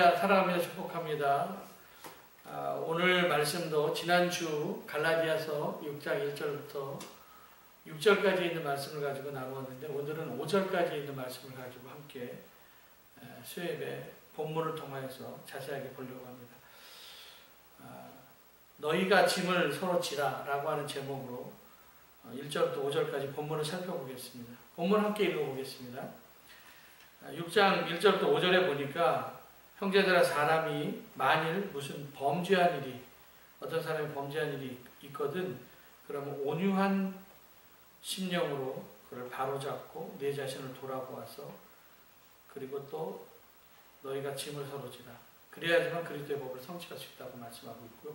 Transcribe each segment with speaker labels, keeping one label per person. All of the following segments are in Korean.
Speaker 1: 할렐루야, 사랑합니다. 축복합니다. 오늘 말씀도 지난주 갈라디아서 6장 1절부터 6절까지 있는 말씀을 가지고 나누었는데, 오늘은 5절까지 있는 말씀을 가지고 함께 수요예배 본문을 통하여서 자세하게 보려고 합니다. 너희가 짐을 서로 지라 라고 하는 제목으로 1절부터 5절까지 본문을 살펴보겠습니다. 본문 함께 읽어보겠습니다. 6장 1절부터 5절에 보니까, 형제들아, 사람이 만일 무슨 범죄한 일이, 어떤 사람이 범죄한 일이 있거든, 그러면 온유한 심령으로 그를 바로잡고 내 자신을 돌아보아서, 그리고 또 너희가 짐을 서로 지라. 그래야지만 그리스도의 법을 성취할 수 있다고 말씀하고 있고요.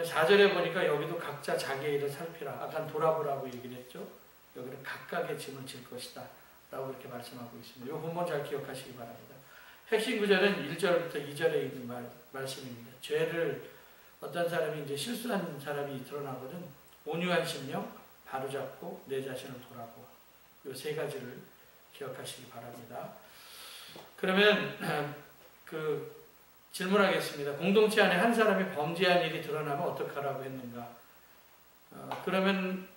Speaker 1: 4절에 보니까 여기도 각자 자기의 일을 살피라. 아까 돌아보라고 얘기를 했죠. 여기는 각각의 짐을 질 것이다 라고 이렇게 말씀하고 있습니다. 이 본문 잘 기억하시기 바랍니다. 핵심 구절은 1절부터 2절에 있는 말씀입니다. 죄를, 어떤 사람이 이제 실수한 사람이 드러나거든, 온유한 심령, 바로잡고 내 자신을 돌아보아. 이 세 가지를 기억하시기 바랍니다. 그러면 질문하겠습니다. 공동체 안에 한 사람이 범죄한 일이 드러나면 어떡하라고 했는가? 그러면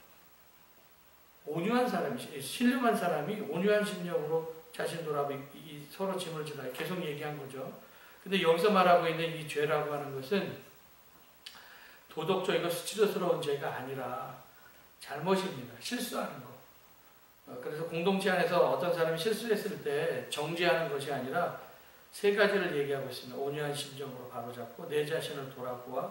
Speaker 1: 온유한 사람이, 신령한 사람이 온유한 심령으로 자신 돌아보고 서로 짐을 지라 계속 얘기한 거죠. 근데 여기서 말하고 있는 이 죄라고 하는 것은 도덕적이고 수치스러운 죄가 아니라 잘못입니다. 실수하는 거. 그래서 공동체 안에서 어떤 사람이 실수했을 때 정죄하는 것이 아니라 세 가지를 얘기하고 있습니다. 온유한 심정으로 바로잡고 내 자신을 돌아보아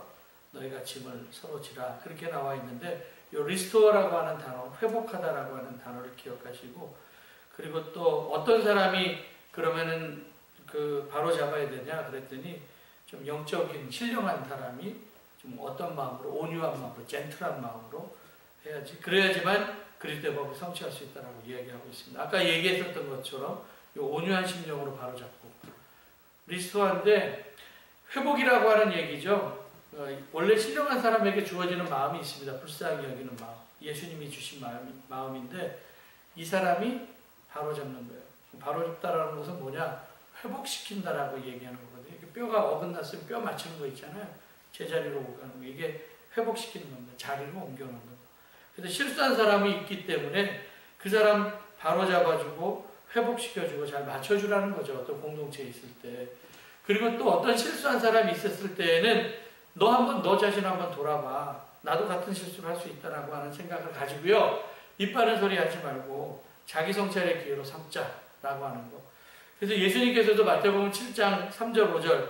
Speaker 1: 너희가 짐을 서로 지라. 그렇게 나와 있는데, 이 리스토어라고 하는 단어, 회복하다라고 하는 단어를 기억하시고, 그리고 또 어떤 사람이 그러면은 바로잡아야 되냐 그랬더니, 좀 영적인 신령한 사람이 좀 어떤 마음으로, 온유한 마음으로, 젠틀한 마음으로 해야지. 그래야지만 그리스도의 법을 성취할 수 있다라고 이야기하고 있습니다. 아까 얘기했었던 것처럼 이 온유한 심령으로 바로잡고, 리스토어인데 회복이라고 하는 얘기죠. 원래 신령한 사람에게 주어지는 마음이 있습니다. 불쌍히 여기는 마음. 예수님이 주신 마음인데, 이 사람이 바로잡는 거예요. 바로잡다라는 것은 뭐냐? 회복시킨다라고 얘기하는 거거든요. 뼈가 어긋났으면 뼈 맞추는 거 있잖아요. 제자리로 오가는 거. 이게 회복시키는 겁니다. 자리로 옮겨놓는 거. 그래서 실수한 사람이 있기 때문에 그 사람 바로잡아주고 회복시켜주고 잘 맞춰주라는 거죠. 어떤 공동체에 있을 때. 그리고 또 어떤 실수한 사람이 있었을 때에는 너 자신 한번 돌아봐. 나도 같은 실수를 할 수 있다라고 하는 생각을 가지고요. 입 바른 소리 하지 말고 자기 성찰의 기회로 삼자라고 하는 거. 그래서 예수님께서도 마태복음 7장 3절 5절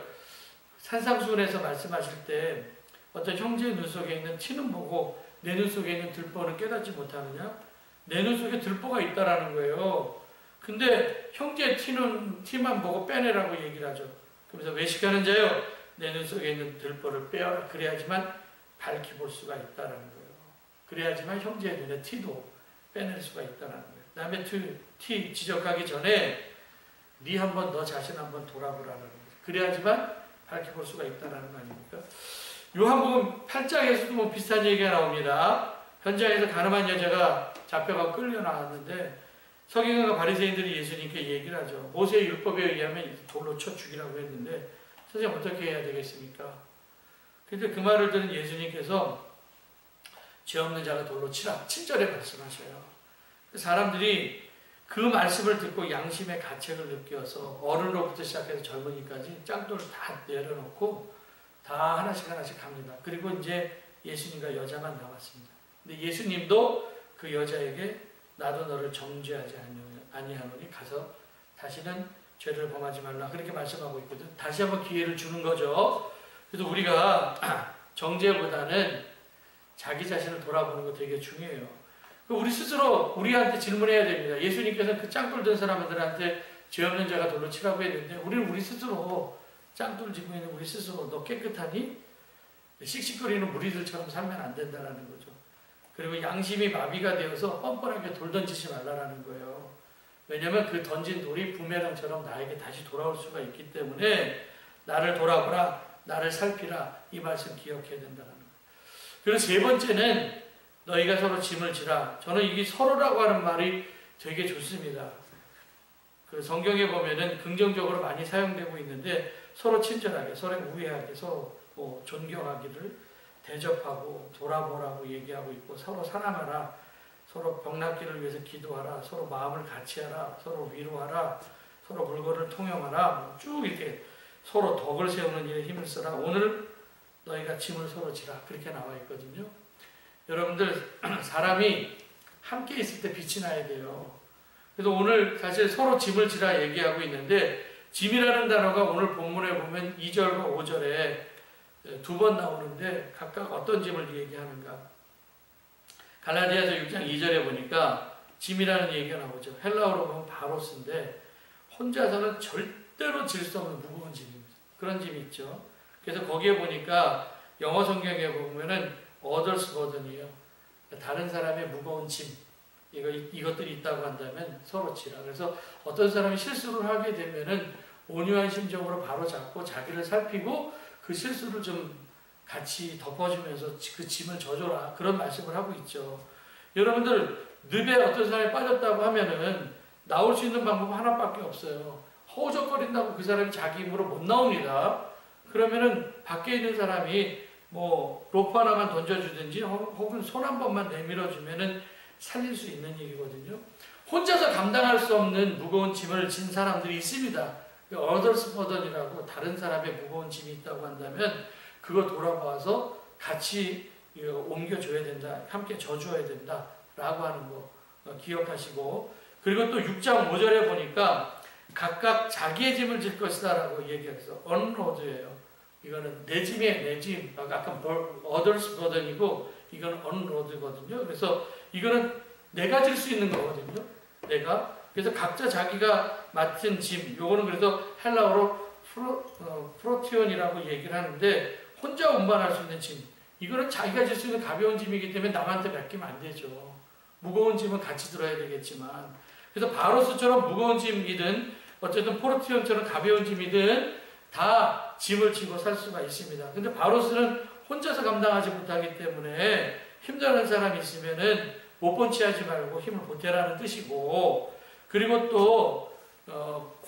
Speaker 1: 산상수훈에서 말씀하실 때, 어떤 형제의 눈 속에 있는 티는 보고 내 눈 속에 있는 들보는 깨닫지 못하느냐? 내 눈 속에 들보가 있다라는 거예요. 근데 형제의 티만 보고 빼내라고 얘기를 하죠. 그래서 외식하는 자요, 내 눈 속에 있는 들보를 빼어라. 그래야지만 밝히 볼 수가 있다라는 거예요. 그래야지만 형제의 눈에 티도 빼낼 수가 있다는 거예요. 그 다음에 티 지적하기 전에 너 자신 한번 돌아보라는 거예요. 그래야지만 밝히 볼 수가 있다는 거 아닙니까? 요한복음 8장에서도 비슷한 얘기가 나옵니다. 현장에서 가늠한 여자가 잡혀가 끌려 나왔는데, 서기관과 바리새인들이 예수님께 얘기를 하죠. 모세의 율법에 의하면 돌로 쳐 죽이라고 했는데, 선생님 어떻게 해야 되겠습니까? 근데 그 말을 들은 예수님께서 죄 없는 자가 돌로 치라, 친절히 말씀하셔요. 사람들이 그 말씀을 듣고 양심의 가책을 느껴서 어른으로부터 시작해서 젊은이까지 짱돌을 다 내려놓고 다 하나씩 갑니다. 그리고 이제 예수님과 여자만 남았습니다. 근데 예수님도 그 여자에게 나도 너를 정죄하지 아니하노니 가서 다시는 죄를 범하지 말라, 그렇게 말씀하고 있거든. 다시 한번 기회를 주는 거죠. 그래서 우리가 정죄보다는 자기 자신을 돌아보는 거 되게 중요해요. 우리 스스로 우리한테 질문해야 됩니다. 예수님께서는 그 짱돌 든 사람들한테 죄 없는 자가 돌로 치라고 했는데, 우리는 우리 스스로, 짱돌 지고 있는 우리 스스로 너 깨끗하니? 씩씩거리는 무리들처럼 살면 안 된다는 거죠. 그리고 양심이 마비가 되어서 뻔뻔하게 돌 던지지 말라는 거예요. 왜냐하면 그 던진 돌이 부메랑처럼 나에게 다시 돌아올 수가 있기 때문에 나를 돌아보라, 나를 살피라, 이 말씀 기억해야 된다는 거예요. 그리고 세 번째는 너희가 서로 짐을 지라. 저는 이게 서로라고 하는 말이 되게 좋습니다. 그 성경에 보면은 긍정적으로 많이 사용되고 있는데 서로 친절하게, 서로 우애하게, 서로 뭐 존경하기를 대접하고 돌아보라고 얘기하고 있고 서로 사랑하라, 서로 병낫기를 위해서 기도하라, 서로 마음을 같이하라, 서로 위로하라, 서로 물건을 통용하라, 쭉 이렇게 서로 덕을 세우는 일에 힘을 쓰라. 오늘 너희가 짐을 서로 지라. 그렇게 나와 있거든요. 여러분들 사람이 함께 있을 때 빛이 나야 돼요. 그래서 오늘 사실 서로 짐을 지라 얘기하고 있는데 짐이라는 단어가 오늘 본문에 보면 2절과 5절에 두 번 나오는데 각각 어떤 짐을 얘기하는가. 갈라디아서 6장 2절에 보니까 짐이라는 얘기가 나오죠. 헬라어로 보면 바로스인데 혼자서는 절대로 질 수 없는 무거운 짐입니다. 그런 짐이 있죠. 그래서 거기에 보니까 영어 성경에 보면은 others burden이에요. 다른 사람의 무거운 짐, 이것들이 있다고 한다면 서로 지라. 그래서 어떤 사람이 실수를 하게 되면은 온유한 심정으로 바로 잡고 자기를 살피고 그 실수를 좀 같이 덮어주면서 그 짐을 져줘라. 그런 말씀을 하고 있죠. 여러분들 늪에 어떤 사람이 빠졌다고 하면은 나올 수 있는 방법은 하나밖에 없어요. 허우적거린다고 그 사람이 자기 힘으로 못 나옵니다. 그러면은 밖에 있는 사람이 뭐 로프 하나만 던져주든지 혹은 손 한 번만 내밀어주면은 살릴 수 있는 일이거든요. 혼자서 감당할 수 없는 무거운 짐을 진 사람들이 있습니다. others burden이라고 다른 사람의 무거운 짐이 있다고 한다면 그거 돌아봐서 같이 옮겨줘야 된다. 함께 져줘야 된다. 라고 하는 거 기억하시고, 그리고 또 6장 5절에 보니까 각각 자기의 짐을 질 것이다 라고 얘기해서 unload예요. 이거는 내 짐이에요. 내 짐. 아까 others burden이고 이건 unload거든요. 그래서 이거는 내가 질 수 있는 거거든요. 내가. 그래서 각자 자기가 맡은 짐, 요거는 그래서 헬라어로 프로티온이라고 얘기를 하는데 혼자 운반할 수 있는 짐, 이거는 자기가 질 수 있는 가벼운 짐이기 때문에 남한테 맡기면 안 되죠. 무거운 짐은 같이 들어야 되겠지만, 그래서 바로스처럼 무거운 짐이든 어쨌든 프로티온처럼 가벼운 짐이든 다 짐을 지고 살 수가 있습니다. 근데 바로스는 혼자서 감당하지 못하기 때문에 힘들어하는 사람이 있으면은 못 번치하지 말고 힘을 보태라는 뜻이고, 그리고 또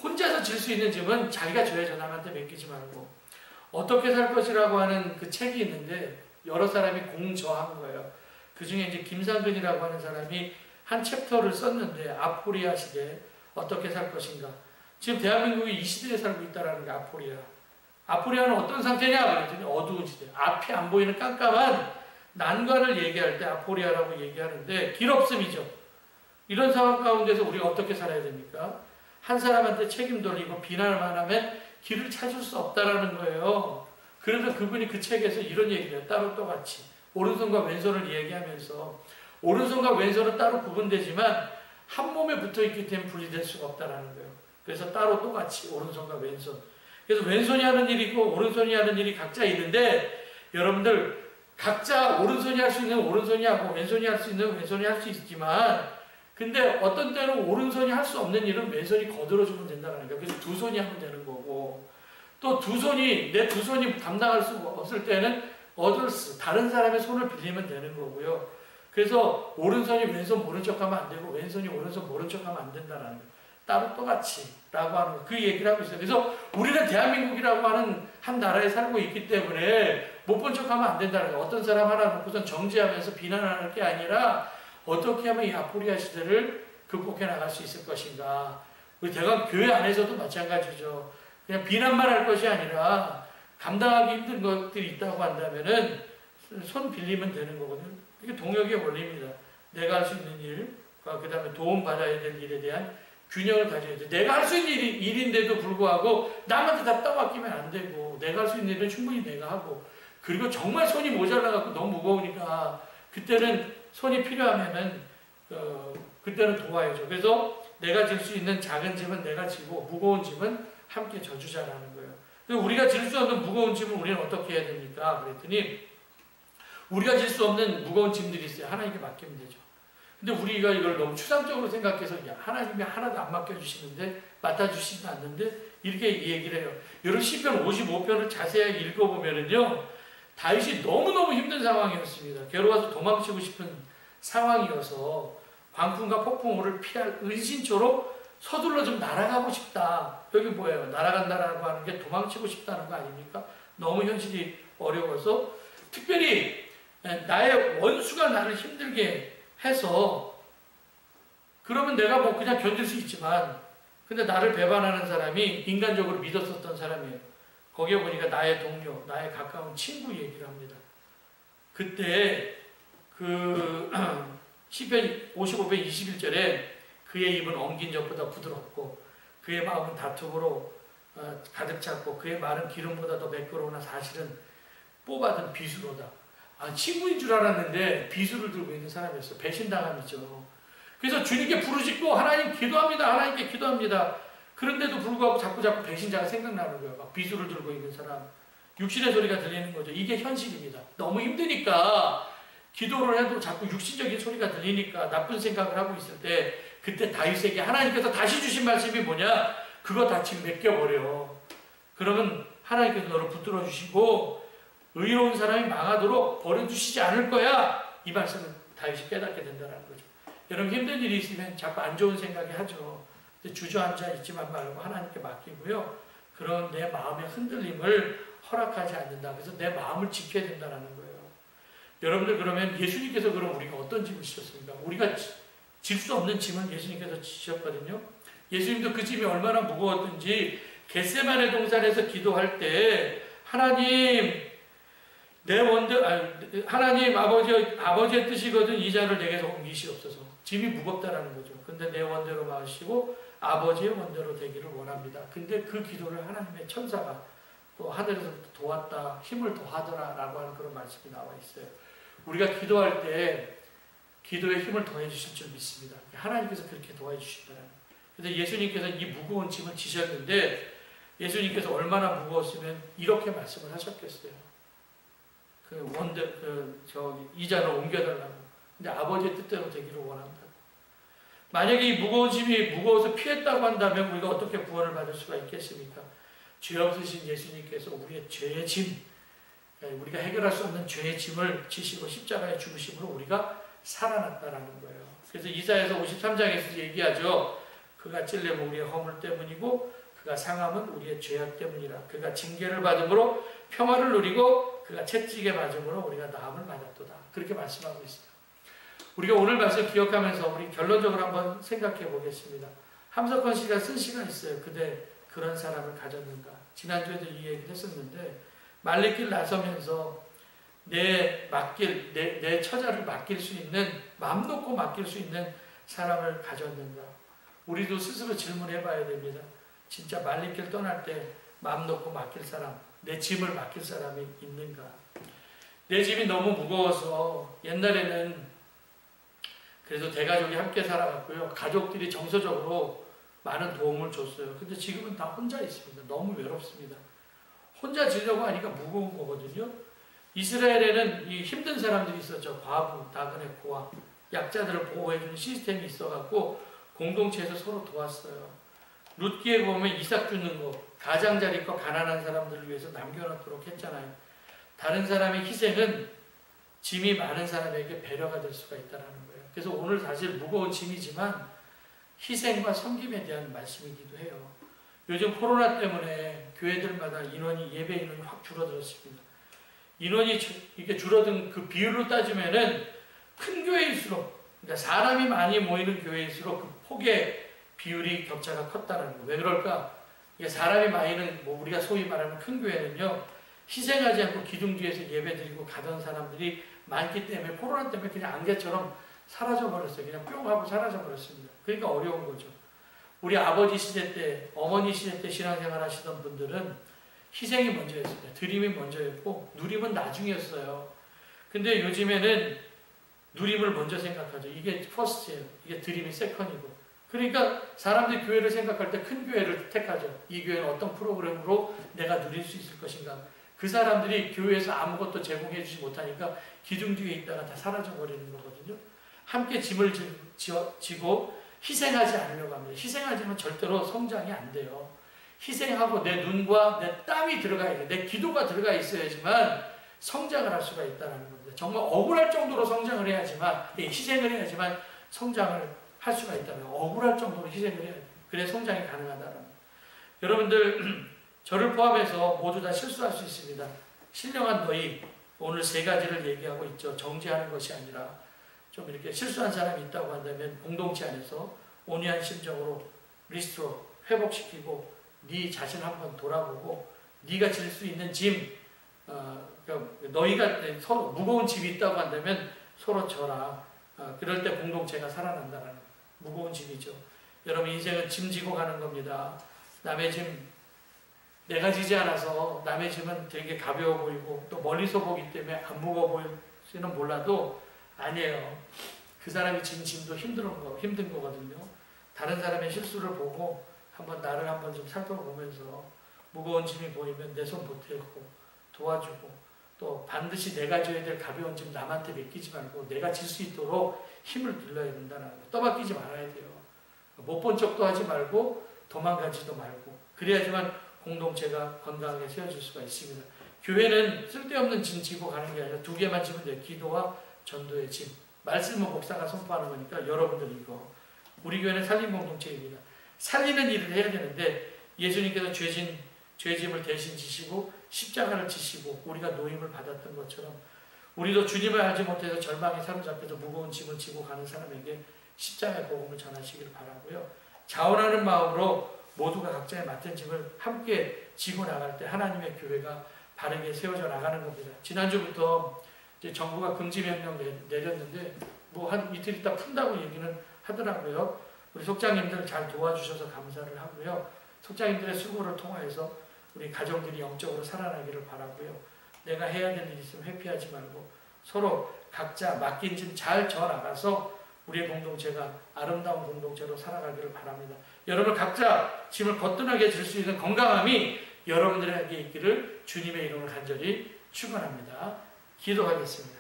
Speaker 1: 혼자서 질 수 있는 짐은 자기가 져야죠. 남한테 맡기지 말고. 어떻게 살 것이라고 하는 그 책이 있는데 여러 사람이 공저한 거예요. 그 중에 이제 김상근이라고 하는 사람이 한 챕터를 썼는데 아포리아 시대 어떻게 살 것인가. 지금 대한민국이 이 시대에 살고 있다라는 게 아포리아. 아포리아는 어떤 상태냐 그랬더니 어두운 시대. 앞이 안 보이는 깜깜한 난관을 얘기할 때 아포리아라고 얘기하는데 길 없음이죠. 이런 상황 가운데서 우리가 어떻게 살아야 됩니까? 한 사람한테 책임 돌리고 비난만 하면 길을 찾을 수 없다라는 거예요. 그래서 그분이 그 책에서 이런 얘기를 해요. 따로 똑같이. 오른손과 왼손을 얘기하면서 오른손과 왼손은 따로 구분되지만 한 몸에 붙어있기 때문에 분리될 수가 없다라는 거예요. 그래서 따로 똑같이 오른손과 왼손. 그래서 왼손이 하는 일이고 오른손이 하는 일이 각자 있는데 여러분들 각자 오른손이 할 수 있는 오른손이 하고 왼손이 할 수 있는 왼손이 할 수 있지만 근데 어떤 때는 오른손이 할 수 없는 일은 왼손이 거들어주면 된다는 거예요. 그래서 두 손이 하면 되는 거고 또 내 두 손이 감당할 수 없을 때는 others, 다른 사람의 손을 빌리면 되는 거고요. 그래서 오른손이 왼손 모른 척하면 안 되고 왼손이 오른손 모른 척하면 안 된다는 거예요. 따로 똑같이 라고 하는 거. 그 얘기를 하고 있어요. 그래서 우리는 대한민국이라고 하는 한 나라에 살고 있기 때문에 못 본 척하면 안 된다는 거예요. 어떤 사람 하나 놓고선 정죄하면서 비난하는 게 아니라 어떻게 하면 이 아포리아 시대를 극복해 나갈 수 있을 것인가. 우리 대강 교회 안에서도 마찬가지죠. 그냥 비난만 할 것이 아니라 감당하기 힘든 것들이 있다고 한다면은 손 빌리면 되는 거거든요. 이게 동역의 원리입니다. 내가 할 수 있는 일과 그 다음에 도움받아야 될 일에 대한 균형을 가져야 돼. 내가 할 수 있는 일인데도 불구하고 남한테 다 떠맡기면 안 되고 내가 할 수 있는 일은 충분히 내가 하고 그리고 정말 손이 모자라갖고 너무 무거우니까 그때는 손이 필요하면은 그때는 도와야죠. 그래서 내가 질 수 있는 작은 짐은 내가 지고 무거운 짐은 함께 져주자라는 거예요. 우리가 질 수 없는 무거운 짐은 우리는 어떻게 해야 됩니까? 그랬더니 우리가 질 수 없는 무거운 짐들이 있어요. 하나님께 맡기면 되죠. 근데 우리가 이걸 너무 추상적으로 생각해서 야, 하나님이 하나도 안 맡겨주시는데 맡아주시지 않는데 이렇게 얘기를 해요. 여러분 시편 55편을 자세히 읽어보면은요 다윗이 너무너무 힘든 상황이었습니다. 괴로워서 도망치고 싶은 상황이어서 광풍과 폭풍우를 피할 의신초로 서둘러 좀 날아가고 싶다. 여기 뭐예요? 날아간다라고 하는 게 도망치고 싶다는 거 아닙니까? 너무 현실이 어려워서 특별히 나의 원수가 나를 힘들게 해서 그러면 내가 뭐 그냥 견딜 수 있지만 근데 나를 배반하는 사람이 인간적으로 믿었었던 사람이에요. 거기에 보니까 나의 동료, 나의 가까운 친구 얘기를 합니다. 그때 그 시편 55편 21절에 그의 입은 엉긴 젖보다 부드럽고 그의 마음은 다툼으로 가득 찼고 그의 말은 기름보다 더 매끄러우나 사실은 뽑아든 비수로다. 친구인 줄 알았는데 비수를 들고 있는 사람이었어요. 배신당함이죠. 그래서 주님께 부르짖고 하나님 기도합니다. 하나님께 기도합니다. 그런데도 불구하고 자꾸 배신자가 생각나는 거예요. 막 비수를 들고 있는 사람. 육신의 소리가 들리는 거죠. 이게 현실입니다. 너무 힘드니까 기도를 해도 자꾸 육신적인 소리가 들리니까 나쁜 생각을 하고 있을 때 그때 다윗에게 하나님께서 다시 주신 말씀이 뭐냐? 그거 다 지금 맡겨버려. 그러면 하나님께서 너를 붙들어 주시고 의로운 사람이 망하도록 버려두시지 않을 거야. 이 말씀을 다윗이 깨닫게 된다는 거죠. 여러분 힘든 일이 있으면 자꾸 안 좋은 생각이 하죠. 주저앉아 있지만 말고 하나님께 맡기고요. 그런 내 마음의 흔들림을 허락하지 않는다. 그래서 내 마음을 지켜야 된다는 거예요. 여러분들 그러면 예수님께서 그럼 우리가 어떤 짐을 지셨습니까? 우리가 질 수 없는 짐을 예수님께서 지셨거든요. 예수님도 그 짐이 얼마나 무거웠든지 겟세마네 동산에서 기도할 때 하나님 하나님 아버지의 뜻이거든 이 잔을 내게서 옮기시옵소서. 짐이 무겁다라는 거죠. 근데 내 원대로 마시고 아버지의 원대로 되기를 원합니다. 근데 그 기도를 하나님의 천사가 또 하늘에서 도왔다, 힘을 더하더라 라고 하는 그런 말씀이 나와 있어요. 우리가 기도할 때 기도에 힘을 더해 주실 줄 믿습니다. 하나님께서 그렇게 도와해 주신다는. 그래서 예수님께서 이 무거운 짐을 지셨는데 예수님께서 얼마나 무거웠으면 이렇게 말씀을 하셨겠어요. 이 잔을 옮겨달라고. 근데 아버지의 뜻대로 되기를 원한다. 만약에 이 무거운 짐이 무거워서 피했다고 한다면 우리가 어떻게 구원을 받을 수가 있겠습니까? 죄 없으신 예수님께서 우리의 죄의 짐, 우리가 해결할 수 없는 죄의 짐을 지시고 십자가에 죽으심으로 우리가 살아났다라는 거예요. 그래서 이사야서 53장에서 얘기하죠. 그가 찔림은 우리의 허물 때문이고 그가 상함은 우리의 죄악 때문이라. 그가 징계를 받음으로 평화를 누리고 그가 채찍에 맞음으로 우리가 나음을 받았도다. 그렇게 말씀하고 있어요. 우리가 오늘 말씀 기억하면서 우리 결론적으로 한번 생각해 보겠습니다. 함석헌 씨가 쓴 시가 있어요. 그대 그런 사람을 가졌는가. 지난주에도 이 얘기를 했었는데 말리길 나서면서 내 처자를 맡길 수 있는, 마음 놓고 맡길 수 있는 사람을 가졌는가. 우리도 스스로 질문해 봐야 됩니다. 진짜 말리길 떠날 때 마음 놓고 맡길 사람, 내 짐을 맡길 사람이 있는가. 내 짐이 너무 무거워서 옛날에는 그래도 대가족이 함께 살아갔고요. 가족들이 정서적으로 많은 도움을 줬어요. 근데 지금은 다 혼자 있습니다. 너무 외롭습니다. 혼자 지려고 하니까 무거운 거거든요. 이스라엘에는 이 힘든 사람들이 있었죠. 과부, 나그네, 고아, 약자들을 보호해주는 시스템이 있어갖고 공동체에서 서로 도왔어요. 룻기에 보면 이삭 주는 거, 가장자리껏 가난한 사람들을 위해서 남겨놓도록 했잖아요. 다른 사람의 희생은 짐이 많은 사람에게 배려가 될 수가 있다는 거예요. 그래서 오늘 사실 무거운 짐이지만 희생과 섬김에 대한 말씀이기도 해요. 요즘 코로나 때문에 교회들마다 예배 인원이 확 줄어들었습니다. 인원이 이렇게 줄어든 그 비율로 따지면은 큰 교회일수록, 그러니까 사람이 많이 모이는 교회일수록 그 폭의 비율이 격차가 컸다는 거예요. 왜 그럴까? 이게 사람이 많이는 우리가 소위 말하는 큰 교회는요, 희생하지 않고 기둥 뒤에서 예배 드리고 가던 사람들이 많기 때문에 코로나 때문에 그냥 안개처럼 사라져버렸어요. 그냥 뿅 하고 사라져버렸습니다. 그러니까 어려운 거죠. 우리 아버지 시대 때, 어머니 시대 때 신앙생활 하시던 분들은 희생이 먼저였습니다. 드림이 먼저였고 누림은 나중이었어요. 근데 요즘에는 누림을 먼저 생각하죠. 이게 퍼스트예요. 이게 드림이 세컨이고. 그러니까 사람들이 교회를 생각할 때 큰 교회를 택하죠. 이 교회는 어떤 프로그램으로 내가 누릴 수 있을 것인가. 그 사람들이 교회에서 아무것도 제공해 주지 못하니까 기둥 뒤에 있다가 다 사라져버리는 거거든요. 함께 짐을 지고 희생하지 않으려고 합니다. 희생하지만 절대로 성장이 안 돼요. 희생하고 내 눈과 내 땀이 들어가야 돼. 내 기도가 들어가 있어야지만 성장을 할 수가 있다는 겁니다. 정말 억울할 정도로 성장을 해야지만, 희생을 해야지만 성장을 할 수가 있다는 거예요. 억울할 정도로 희생을 해야 돼요. 그래 성장이 가능하다는 거예요. 여러분들 저를 포함해서 모두 다 실수할 수 있습니다. 신령한 너희, 오늘 세 가지를 얘기하고 있죠. 정죄하는 것이 아니라 좀 이렇게 실수한 사람이 있다고 한다면 공동체 안에서 온유한 심정으로 리스토어, 회복시키고 네 자신 한번 돌아보고 네가 질 수 있는 짐, 그러니까 너희가 서로 무거운 짐이 있다고 한다면 서로 져라. 그럴 때 공동체가 살아난다는 무거운 짐이죠. 여러분 인생은 짐 지고 가는 겁니다. 남의 짐 내가 지지 않아서 남의 짐은 되게 가벼워 보이고 또 멀리서 보기 때문에 안 무거워 보일지는 몰라도 아니에요. 그 사람이 진 짐도 힘든 거거든요. 다른 사람의 실수를 보고 나를 한번 좀 살펴보면서 무거운 짐이 보이면 내 손 보태고 도와주고 또 반드시 내가 져야 될 가벼운 짐 남한테 맡기지 말고 내가 질 수 있도록 힘을 길러야 된다는 거. 떠맡기지 말아야 돼요. 못 본 척도 하지 말고 도망가지도 말고 그래야지만 공동체가 건강하게 세워질 수가 있습니다. 교회는 쓸데없는 짐 지고 가는 게 아니라 두 개만 지면 돼요. 기도와 전도의 짐. 말씀은 목사가 선포하는 거니까 여러분들 이거. 우리 교회는 살림 공동체입니다. 살리는 일을 해야 되는데 예수님께서 죄짐을 대신 지시고 십자가를 지시고 우리가 노임을 받았던 것처럼 우리도 주님을 알지 못해서 절망에 사로잡혀서 무거운 짐을 지고 가는 사람에게 십자가의 복음을 전하시기를 바라고요. 자원하는 마음으로 모두가 각자의 맡은 짐을 함께 지고 나갈 때 하나님의 교회가 바르게 세워져 나가는 겁니다. 지난주부터 이제 정부가 금지명령 내렸는데 뭐 한 이틀 있다 푼다고 얘기는 하더라고요. 우리 속장님들 잘 도와주셔서 감사를 하고요. 속장님들의 수고를 통하여서 우리 가정들이 영적으로 살아나기를 바라고요. 내가 해야 될 일 있으면 회피하지 말고 서로 각자 맡긴 짐 잘 져나가서 우리의 공동체가 아름다운 공동체로 살아가기를 바랍니다. 여러분 각자 짐을 거뜬하게 질 수 있는 건강함이 여러분들에게 있기를 주님의 이름을 간절히 축원합니다. 기도하겠습니다.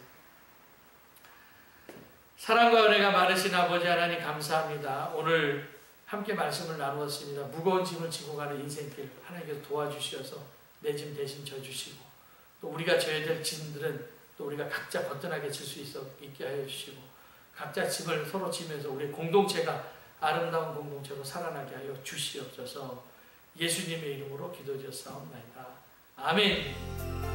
Speaker 1: 사랑과 은혜가 많으신 아버지 하나님 감사합니다. 오늘 함께 말씀을 나누었습니다. 무거운 짐을 지고 가는 인생길 하나님께서 도와주셔서 내 짐 대신 져주시고 또 우리가 져야 될 짐들은 또 우리가 각자 거뜬하게 질 수 있게 하여 주시고 각자 짐을 서로 지면서 우리 공동체가 아름다운 공동체로 살아나게 하여 주시옵소서. 예수님의 이름으로 기도드렸사옵나이다. 아멘.